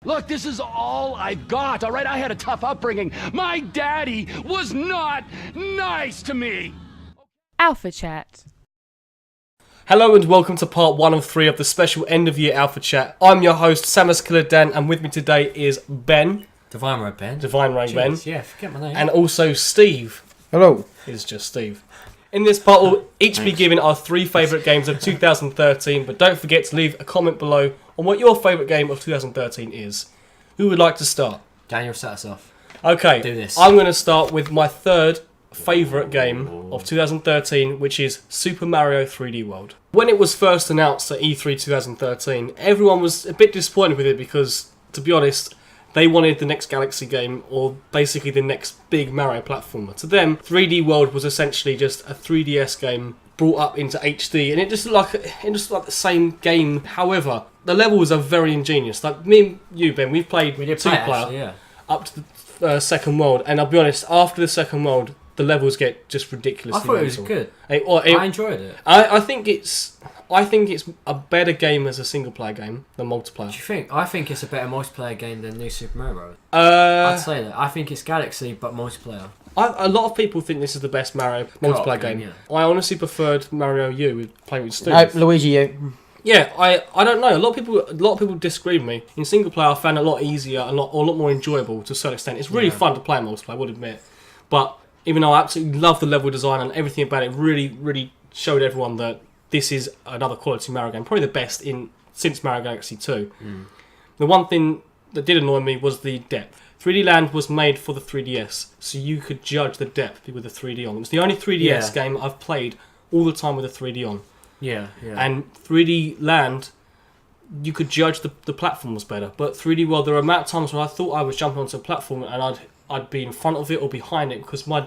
Look, this is all I've got, all right? I had a tough upbringing. My daddy was not nice to me. Alpha Chat. Hello and welcome to part 1 of 3 of the special end-of-year Alpha Chat. I'm your host, Samus Killer Dan, and with me today is Ben. Divine Road Ben. Divine Road Ben. Yeah, forget my name. And also Steve. Hello. It's just Steve. In this part, we'll each be giving our 3 favourite games of 2013, but don't forget to leave a comment below on what your favourite game of 2013 is. Who would like to start? Daniel, set us off. Okay, Do this. I'm going to start with my third favourite game of 2013, which is Super Mario 3D World. When it was first announced at E3 2013, everyone was a bit disappointed with it because, to be honest, they wanted the next Galaxy game, or basically the next big Mario platformer. To them, 3D World was essentially just a 3DS game brought up into HD, and it just looked like the same game. However, the levels are very ingenious. Like me and you, Ben, we played two-player up to the second world, and I'll be honest, after the second world, the levels get just ridiculously I thought mental. it was good. I enjoyed it. I think it's a better game as a single player game than multiplayer. What do you think? I think it's a better multiplayer game than New Super Mario Bros. I'd I'd say that. I think it's Galaxy, but multiplayer. A lot of people think this is the best Mario multiplayer game. Yeah. I honestly preferred Mario U with playing with Stu. No, Luigi U. Yeah, I don't know. A lot of people disagree with me. In single player, I found it a lot easier, a lot more enjoyable to a certain extent. It's really fun to play in multiplayer, I would admit. But even though I absolutely love the level design and everything about it, really showed everyone that this is another quality Mario game, probably the best since Mario Galaxy 2. The one thing that did annoy me was the depth. 3D Land was made for the 3DS, so you could judge the depth with the 3D on. It was the only 3DS game I've played all the time with the 3D on. Yeah. And 3D Land, you could judge the platform was better. But 3D World, there were amount of times when I thought I was jumping onto a platform and I'd be in front of it or behind it because my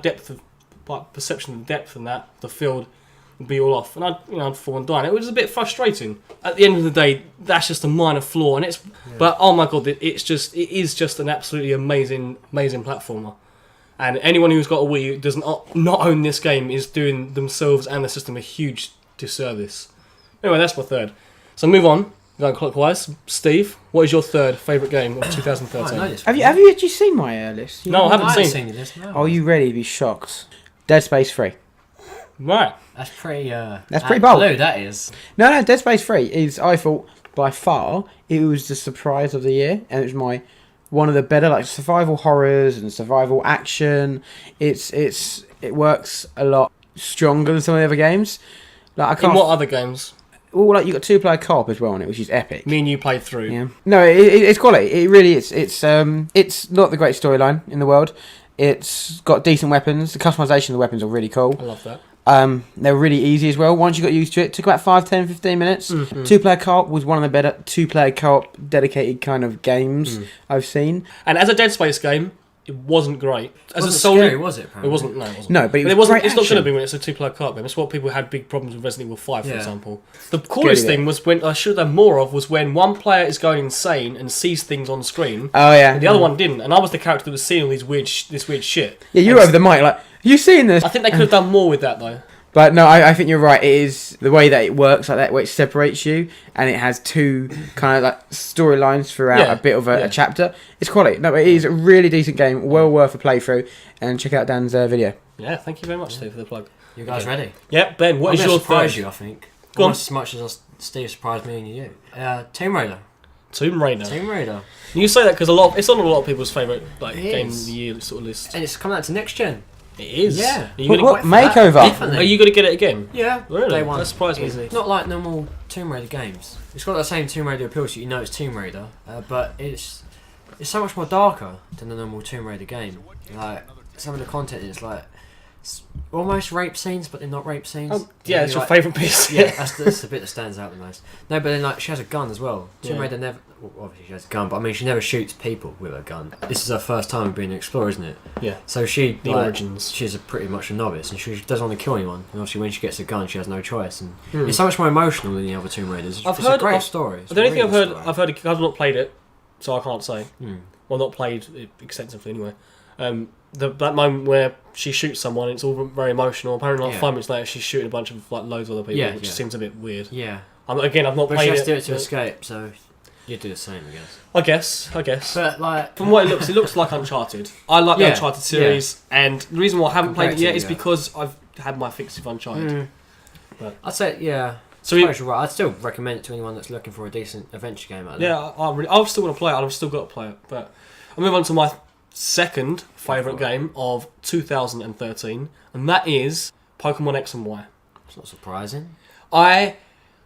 perception of depth and the field would be all off, and I'd fall and die. And it was a bit frustrating. At the end of the day, that's just a minor flaw, and but oh my god, it is just an absolutely amazing platformer. And anyone who's got a Wii who does not own this game is doing themselves and the system a huge disservice. Anyway, that's my third. So move on. Going clockwise. Steve, what is your third favourite game of 2013? Have you actually seen my list? No, I haven't seen your list. No. Are you ready to be shocked? Dead Space 3. Right. That's pretty. That's pretty bold. Blue, that is. No, Dead Space 3 is, I thought, by far, it was the surprise of the year, and it was one of the better survival horrors and survival action. It works a lot stronger than some of the other games. In what other games? Well, you got 2-player co-op as well on it, which is epic. Me and you played through. Yeah. No, it's quality. It really is. It's not the greatest storyline in the world. It's got decent weapons. The customization of the weapons are really cool. I love that. They're really easy as well. Once you got used to it took about 5, 10, 15 minutes. 2-player co-op was one of the better 2-player co-op dedicated kind of games I've seen. And as a Dead Space game, it wasn't great. As a scary, was it? It wasn't. No, it wasn't. No, but it wasn't. great It's not going to action. be when it's a 2-player co-op game. It's what people had big problems with Resident Evil 5, for Yeah. example. The coolest Good idea. thing was when I should have done more of was when one player is going insane and sees things on screen. Oh yeah. And the other one didn't, and I was the character that was seeing all this weird shit. Yeah, you were over the mic are you seeing this? I think they could have done more with that though. But no, I think you're right. It is the way that it works like that, where it separates you, and it has 2 kind of storylines throughout a bit of a chapter. It's quality. No, it is a really decent game, well worth a playthrough. And check out Dan's video. Yeah, thank you very much, Steve, for the plug. You guys ready? Yeah, Ben, what is your surprise third? you, I think. Go on. Almost as much as Steve surprised me and you. Tomb Raider. Tomb Raider. Tomb Raider. You say that because it's on a lot of people's favourite game of the year sort of list. And it's coming out to next gen. It is. Yeah. Are you gonna What get- makeover? Definitely. Are you going to get it again? Yeah. Really? Day one. That surprised me. Easily. It's not like normal Tomb Raider games. It's got that same Tomb Raider appeal to you know it's Tomb Raider, but it's so much more darker than the normal Tomb Raider game. Like some of the content is almost rape scenes, but they're not rape scenes. Oh, yeah, it's your favourite piece. Yeah, that's the bit that stands out the most. No, but then she has a gun as well. Tomb Yeah. Raider never. Well, obviously she has a gun, but I mean she never shoots people with a gun. This is her first time being an explorer, isn't it? Yeah. So the origins. She's pretty much a novice, and she doesn't want to kill anyone. And obviously, when she gets a gun, she has no choice. And it's so much more emotional than the other Tomb Raiders. It's a great story. The only thing I've heard, I've not played it, so I can't say. Well, not played it extensively anyway. That moment where she shoots someone, it's all very emotional. Apparently, 5 minutes later, she's shooting a bunch of loads of other people, which seems a bit weird. Yeah. I've not But played she it. has to do it to escape, so You'd do the same, I guess. I guess. But like, From what it looks like Uncharted. I like the Uncharted series, and the reason why I haven't played it yet is because I've had my fix of Uncharted. But I'd say, yeah. So you're right. I'd still recommend it to anyone that's looking for a decent adventure game like that. yeah, I still want to play it, and I've still got to play it. But I'll move on to my second favourite game of 2013, and that is Pokemon X and Y. It's not surprising. I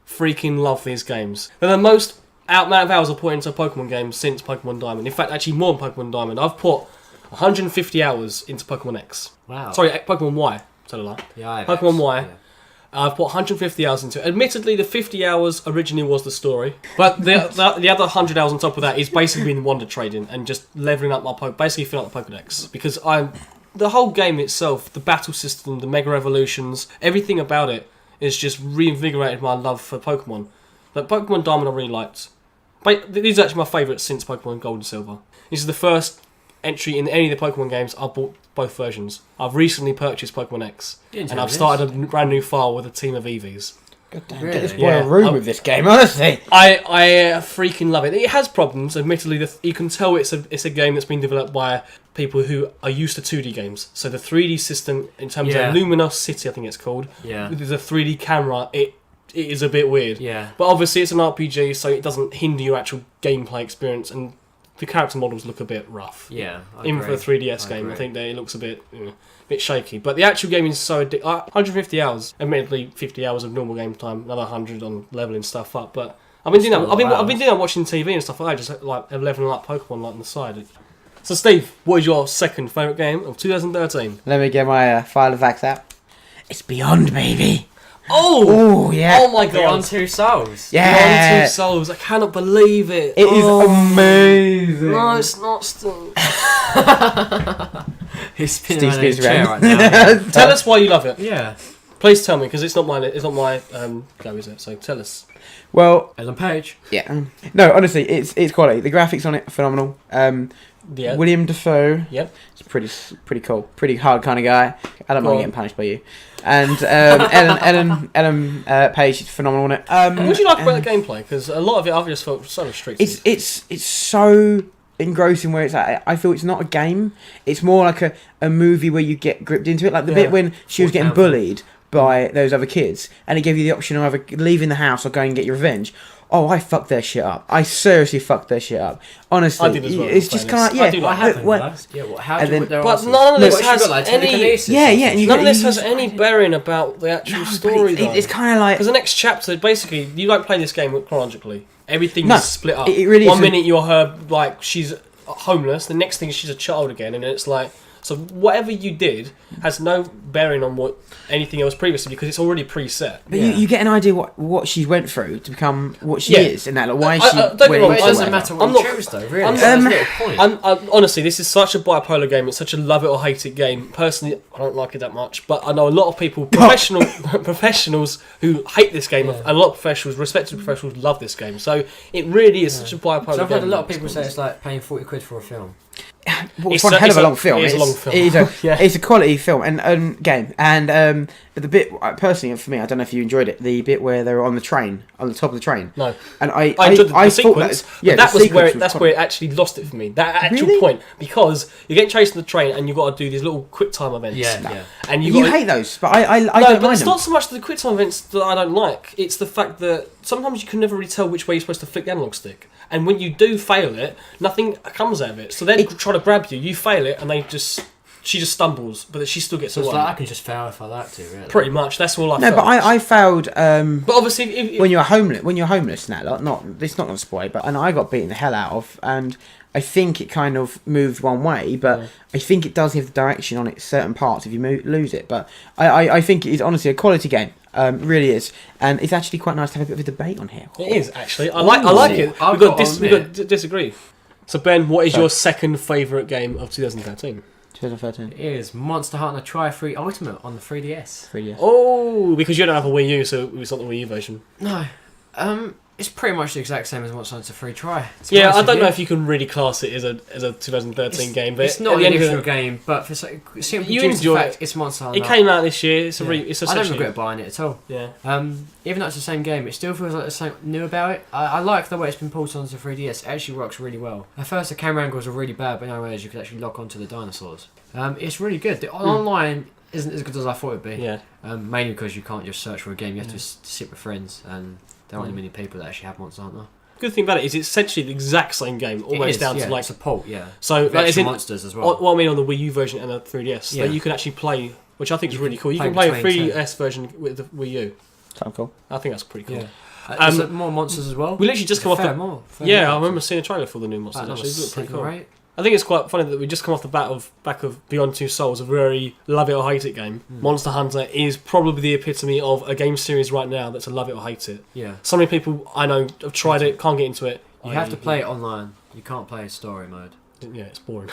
freaking love these games. They're the most amount of hours I've put into a Pokemon game since Pokemon Diamond. In fact, actually more than Pokemon Diamond. I've put 150 hours into Pokemon X. Wow. Sorry, Pokemon Y. Tell a lie. Yeah, I have Pokemon X. Y. Yeah. I've put 150 hours into it. Admittedly, the 50 hours originally was the story, but the other 100 hours on top of that is basically been wonder trading and just leveling up my basically filling up the Pokedex. Because the whole game itself, the battle system, the Mega Evolutions, everything about it is just reinvigorated my love for Pokemon. Like Pokemon Diamond, I really liked. But these are actually my favourites since Pokemon Gold and Silver. This is the first entry in any of the Pokemon games. I've bought both versions. I've recently purchased Pokemon X, and I've started a brand new file with a team of Eevees. God damn, Really? get this boy a room with this game, honestly. I freaking love it. It has problems, admittedly. You can tell it's a game that's been developed by people who are used to 2D games. So the 3D system, in terms of Luminous City, I think it's called, there's a 3D camera. It is a bit weird. Yeah. But obviously it's an RPG, so it doesn't hinder your actual gameplay experience, and the character models look a bit rough. Yeah, even for a 3DS game, I think that it looks a bit shaky. But the actual game is so 150 hours. Admittedly, 50 hours of normal game time, another 100 on leveling stuff up. But I've been doing that. I've been doing that watching TV and stuff like that, just like leveling up Pokemon like on the side. So Steve, what is your second favourite game of 2013? Let me get my file of facts out. It's Beyond, baby. Oh yeah. Oh my god! Beyond Two Souls. Yeah. Beyond Two Souls. I cannot believe it. It is amazing. No, it's not still. He's spinning around in his Steve's chair around. right now. Tell us why you love it. Yeah. Please tell me, because it's not mine. It's not my go, is it? So tell us. Well, Ellen Page. yeah. No, honestly, it's quality. The graphics on it are phenomenal. Yeah. William Dafoe. Yep. It's pretty cool. Pretty hard kind of guy. I don't mind Cool. getting punished by you. And Ellen Page is phenomenal on it. What do you like about the gameplay? Because a lot of it I've just felt so restricted. It's so engrossing where it's like, I feel it's not a game. It's more like a movie where you get gripped into it. Like the bit when she was getting bullied by those other kids, and it gave you the option of either leaving the house or going and get your revenge. Oh, I fucked their shit up. I seriously fucked their shit up. Honestly, I did as well, it's just kind of like, What happened? well, How and did then- there But are none of this what, has she got, like, any. telekinesis Yeah, or yeah, and you None of this you- has any bearing about the actual No, but story, though. it's kind of like Because the next chapter, basically, you don't play this game chronologically. Everything's No, split up. it really One is. minute you're her, like, she's homeless. The next thing she's a child again, and it's like, so whatever you did has no bearing on what anything else previously, because it's already preset. But you get an idea what she went through to become what she Yeah. is, and that like, why she don't get me went wrong, But it into doesn't whatever. matter what I'm you not- choose, though. Really, I'm there's not- little point. Honestly, this is such a bipolar game. It's such a love it or hate it game. Personally, I don't like it that much, but I know a lot of people, professionals who hate this game, and a lot of professionals, respected professionals, love this game. So it really is such a bipolar game. So I've heard a lot of people say it's like paying 40 quid for a film. Well, It's it's one a- hell of it's a a- long film. it is a long film. It is a quality film and game. And but the bit personally for me, I don't know if you enjoyed it. The bit where they were on the train, on the top of the train. No. And I enjoyed the thought sequence, that, yeah, but that the was sequence where was that's quite- where it actually lost it for me. That actual Really? point, because you're getting chased on the train and you've got to do these little quick time events. Yeah. And You got to, hate those, but I no, don't but mind it's them. not so much the quick time events that I don't like. It's the fact that sometimes you can never really tell which way you're supposed to flick the analog stick, and when you do fail it, nothing comes out of it. So then try to grab you, you fail it, and she just stumbles, but she still gets So it's away. like I can just fail if I like to, really. Pretty much, that's all I No, felt. but I failed. But obviously, if When you're homeless now, like, not it's not going to spoil, but and I got beaten the hell out of, and I think it kind of moved one way, but I think it does have the direction on it certain parts if you lose it. But I think it is honestly a quality game, really is, and it's actually quite nice to have a bit of a debate on here. it is actually, I like it. I've We've got, got to we got to disagree. So Ben, what is your second favourite game of 2013? 2013, It is Monster Hunter Tri-Free Ultimate on the 3DS. 3 years. Oh, because you don't have a Wii U, so it's not the Wii U version. No. It's pretty much the exact same as Monster Hunter Free Try. Yeah, I don't know if you can really class it as a 2013 game, but it's not an original game. But for simply you due to the enjoy fact it. it's Monster Hunter. It came out this year. It's a I don't regret buying it at all. Yeah. Even though it's the same game, it still feels like there's something new about it. I like the way it's been ported onto 3DS. It actually works really well. At first, the camera angles are really bad, but nowadays you can actually lock onto the dinosaurs. It's really good. The online isn't as good as I thought it'd be. Yeah. Mainly because you can't just search for a game. You have to sit with friends, and there aren't many people that actually have Monster Hunter. Good thing about it is it's essentially the exact same game, almost down to like it's a port, yeah. So like, as in, monsters as well. What I mean on the Wii U version and the 3DS, that you can actually play, which I think is really cool. You can play a 3DS version with the Wii U. Sounds cool. I think that's pretty cool. Yeah. Is there more monsters as well? We literally just come off the. I remember seeing a trailer for the new monsters. That Actually, it looked pretty cool. right? I think it's quite funny that we just come off the back of Beyond Two Souls, a very love it or hate it game. Monster Hunter is probably the epitome of a game series right now that's a love it or hate it. Yeah. So many people I know have tried it, can't get into it. You have to play it online. You can't play story mode. Yeah, it's boring.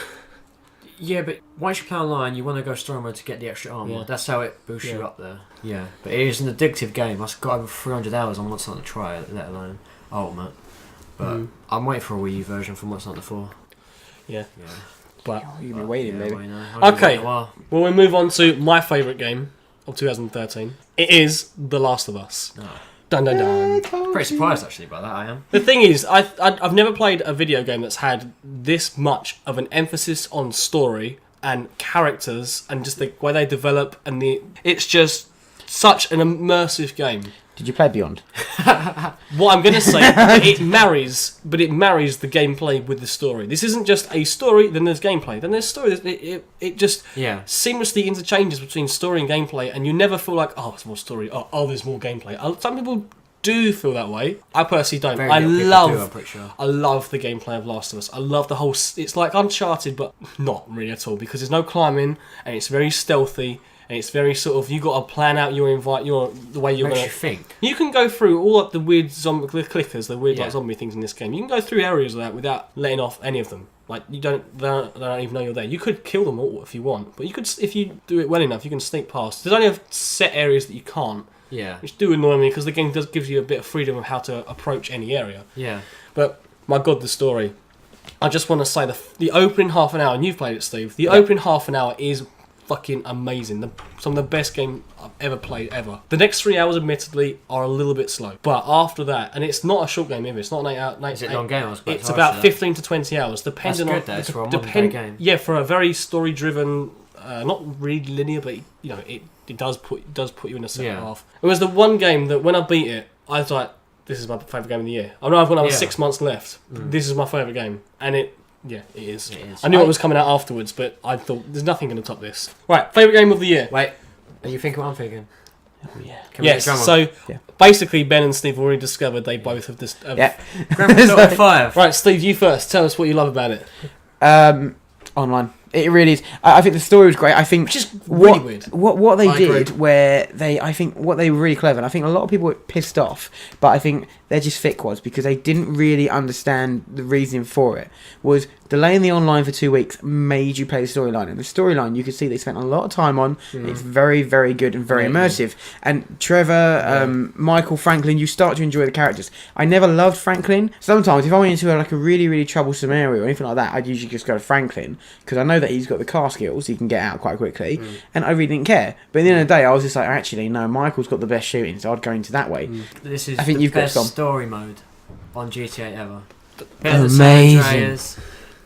Yeah, but once you play online, you want to go story mode to get the extra armor. Yeah. That's how it boosts you up there. Yeah, but it is an addictive game. I've got over 300 hours on Monster Hunter Try, let alone Ultimate. But I'm waiting for a Wii U version for Monster Hunter 4. Yeah. But You've been waiting, maybe. okay, well we move on to my favourite game of 2013. It is The Last of Us. Oh. Dun dun dun. Pretty surprised actually by that, I am. The thing is, I've never played a video game that's had this much of an emphasis on story and characters and just the way they develop it's just such an immersive game. Did you play Beyond? What I'm going to say, it marries the gameplay with the story. This isn't just a story, then there's gameplay, then there's story. It just seamlessly interchanges between story and gameplay, and you never feel like, oh, it's more story, oh, there's more gameplay. Some people do feel that way. I personally don't. I love the gameplay of Last of Us. I love the whole. It's like Uncharted, but not really at all, because there's no climbing, and it's very stealthy. And it's very sort of, you got to plan out the way you're going to think. You can go through all like the weird zombie clickers, the weird like zombie things in this game. You can go through areas of that without letting off any of them. Like they don't even know you're there. You could kill them all if you want, but you could, if you do it well enough, you can sneak past. There's only set areas that you can't. Yeah. Which do annoy me because the game does give you a bit of freedom of how to approach any area. Yeah. But my God, the story. I just want to say the opening half an hour, and you've played it, Steve. The opening half an hour is fucking amazing. Some of the best game I've ever played ever. The next 3 hours, admittedly, are a little bit slow, but after that, and it's not a short game either. It's not an 8 hour. Is it long game? It's about 15 to 20 hours, depending That's good, on. for a modern game. Yeah, for a very story-driven, not really linear, but it does put you in a second half. It was the one game that when I beat it, I was like, this is my favourite game of the year. I know I've got another 6 months left. This is my favourite game, and it. Yeah, it is. I knew it was coming out afterwards, but I thought there's nothing going to top this. Right, favourite game of the year. Wait, are you thinking what I'm thinking? Oh yeah. Yes. So basically, Ben and Steve already discovered they both have this. Grand Theft Auto 5. Right, Steve, you first. Tell us what you love about it. Online. It really is. I think the story was great. I think which is really weird. What they did, where I think what they were really clever, and I think a lot of people were pissed off, but I think they're just thickwads because they didn't really understand the reason for it. Was delaying the online for 2 weeks made you play the storyline, and the storyline you could see they spent a lot of time on. It's very, very good and very immersive. And Trevor, Michael, Franklin, you start to enjoy the characters. I never loved Franklin. Sometimes if I went into a really, really troublesome area or anything like that, I'd usually just go to Franklin because I know that he's got the car skills, he can get out quite quickly, and I really didn't care. But at the end of the day, I was just like, actually, no, Michael's got the best shooting, so I'd go into that way. This is I think the you've best got story mode on GTA ever. Better than San Amazing. Andreas.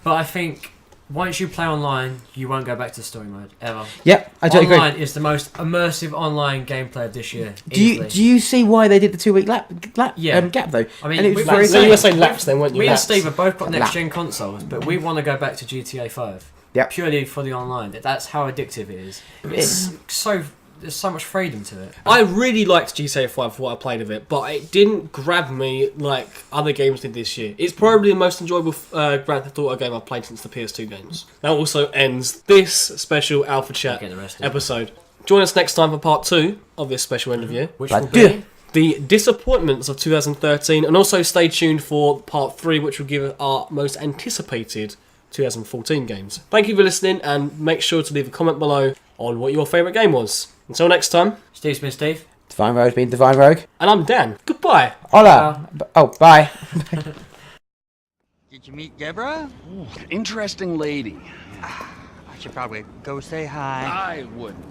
But I think once you play online, you won't go back to story mode ever. Yep, I totally Online agree. is the most immersive online gameplay of this year. Do you see why they did the 2 week gap though? I mean, and it was we- very So you were saying laps then, weren't you? We and Laps. Steve have both got Lap. next gen consoles, but we want to go back to GTA 5. Yep. Purely for the online. That's how addictive it is. There's so much freedom to it. I really liked GTA 5 for what I played of it, but it didn't grab me like other games did this year. It's probably the most enjoyable Grand Theft Auto game I've played since the PS2 games. That also ends this special Alpha Chat Getting arrested. episode. Join us next time for part 2 of this special end of year. Which Like will be... The disappointments of 2013, and also stay tuned for part 3, which will give our most anticipated 2014 games. Thank you for listening, and make sure to leave a comment below on what your favourite game was. Until next time, Steve's been Steve. Divine Rogue's been Divine Rogue. And I'm Dan. Goodbye. Hola. Oh, bye. Did you meet Deborah? Interesting lady. I should probably go say hi. I wouldn't.